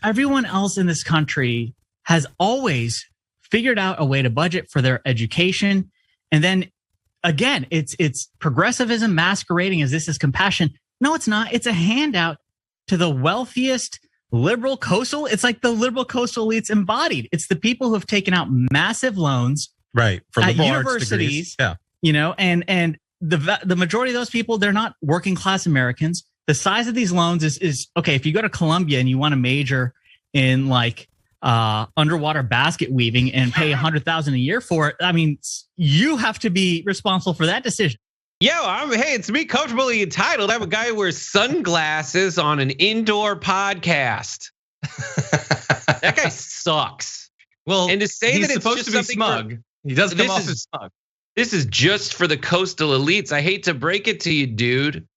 everyone else in this country has always figured out a way to budget for their education. And then again, it's progressivism masquerading as this is compassion. No, it's not. It's a handout to the wealthiest liberal coastal. It's like the liberal coastal elites embodied. It's the people who have taken out massive loans, right, for at liberal universities. Yeah, you know, and the majority of those people, they're not working class Americans. The size of these loans is okay. If you go to Columbia and you want to major in like underwater basket weaving and pay $100,000 a year for it, I mean, you have to be responsible for that decision. Hey, it's me, comfortably entitled. I'm a guy who wears sunglasses on an indoor podcast. That guy sucks. Well, and to say he's that it's supposed just to be smug. He does come off as smug. This is just for the coastal elites. I hate to break it to you, dude,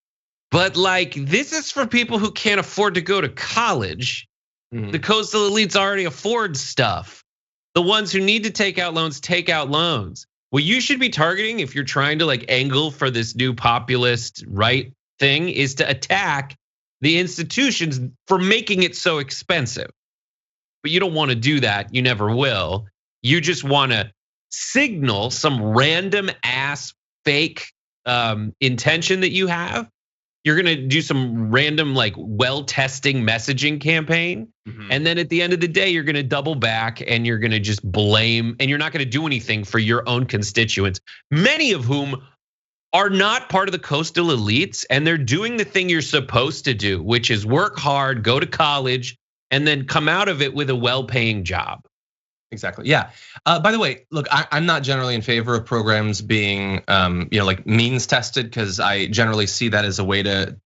but like this is for people who can't afford to go to college. The coastal elites already afford stuff. The ones who need to take out loans take out loans. What you should be targeting if you're trying to like angle for this new populist right thing is to attack the institutions for making it so expensive. But you don't want to do that. You never will. You just want to signal some random ass fake intention that you have. You're gonna do some random like well-testing messaging campaign. And then at the end of the day, you're gonna double back and you're gonna just blame, and you're not gonna do anything for your own constituents, many of whom are not part of the coastal elites, and they're doing the thing you're supposed to do, which is work hard, go to college, and then come out of it with a well-paying job. Exactly. Yeah. By the way, look, I'm not generally in favor of programs being, like means tested, because I generally see that as a way to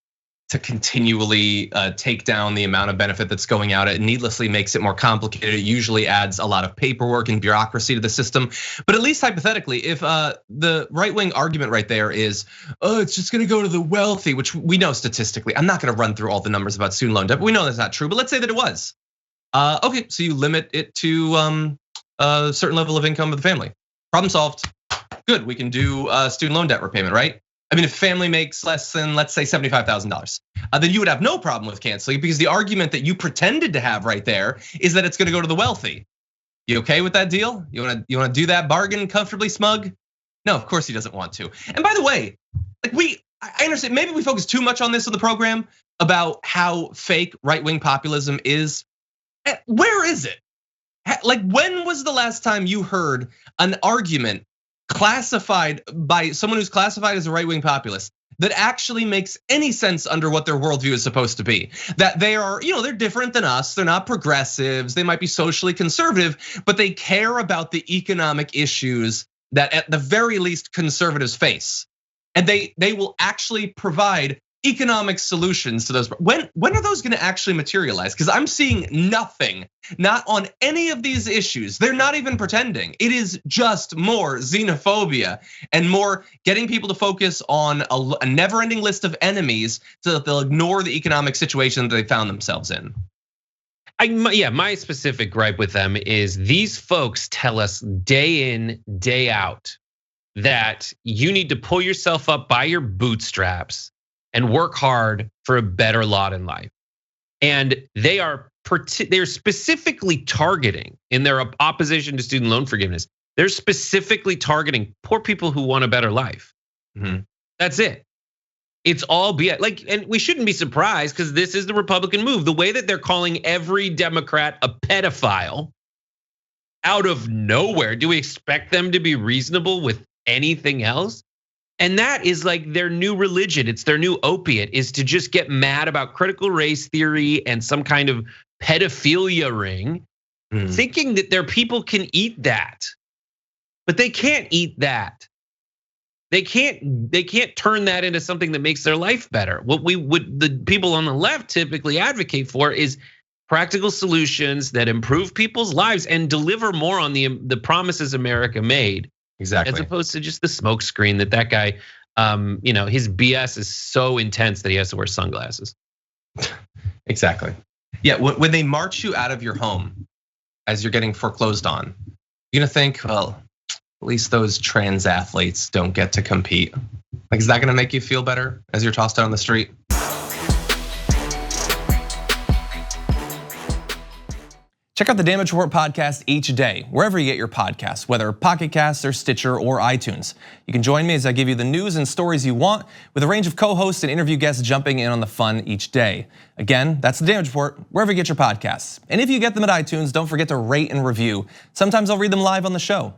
continually take down the amount of benefit that's going out. It needlessly makes it more complicated. It usually adds a lot of paperwork and bureaucracy to the system. But at least hypothetically, if the right-wing argument right there is, oh, it's just going to go to the wealthy, which we know statistically. I'm not going to run through all the numbers about student loan debt, but we know that's not true. But let's say that it was. Okay, so you limit it to a certain level of income of the family. Problem solved. Good, we can do student loan debt repayment, right? I mean, if a family makes less than, let's say, $75,000, then you would have no problem with canceling, because the argument that you pretended to have right there is that it's going to go to the wealthy. You okay with that deal? You want to do that bargain comfortably, smug? No, of course he doesn't want to. And by the way, like I understand maybe we focus too much on this in the program about how fake right-wing populism is. Where is it? Like, when was the last time you heard an argument classified by someone who's classified as a right-wing populist that actually makes any sense under what their worldview is supposed to be? That they are, they're different than us. They're not progressives. They might be socially conservative, but they care about the economic issues that at the very least conservatives face. And they will actually provide economic solutions to those. When are those gonna actually materialize? Because I'm seeing nothing, not on any of these issues. They're not even pretending. It is just more xenophobia and more getting people to focus on a never-ending list of enemies so that they'll ignore the economic situation that they found themselves in. My specific gripe with them is these folks tell us day in, day out that you need to pull yourself up by your bootstraps and work hard for a better lot in life. And they're specifically targeting, in their opposition to student loan forgiveness, they're specifically targeting poor people who want a better life. That's it. It's all BS. And we shouldn't be surprised, because this is the Republican move. The way that they're calling every Democrat a pedophile out of nowhere. Do we expect them to be reasonable with anything else? And that is like their new religion. It's their new opiate, is to just get mad about critical race theory and some kind of pedophilia ring, thinking that their people can eat that. But they can't eat that. They can't turn that into something that makes their life better. What the people on the left typically advocate for is practical solutions that improve people's lives and deliver more on the promises America made. Exactly. As opposed to just the smoke screen that guy, his BS is so intense that he has to wear sunglasses. Exactly. Yeah, when they march you out of your home as you're getting foreclosed on, you're gonna think, well, at least those trans athletes don't get to compete. Like, is that gonna make you feel better as you're tossed out on the street? Check out the Damage Report podcast each day, wherever you get your podcasts, whether Pocket Casts or Stitcher or iTunes. You can join me as I give you the news and stories you want, with a range of co-hosts and interview guests jumping in on the fun each day. Again, that's the Damage Report, wherever you get your podcasts. And if you get them at iTunes, don't forget to rate and review. Sometimes I'll read them live on the show.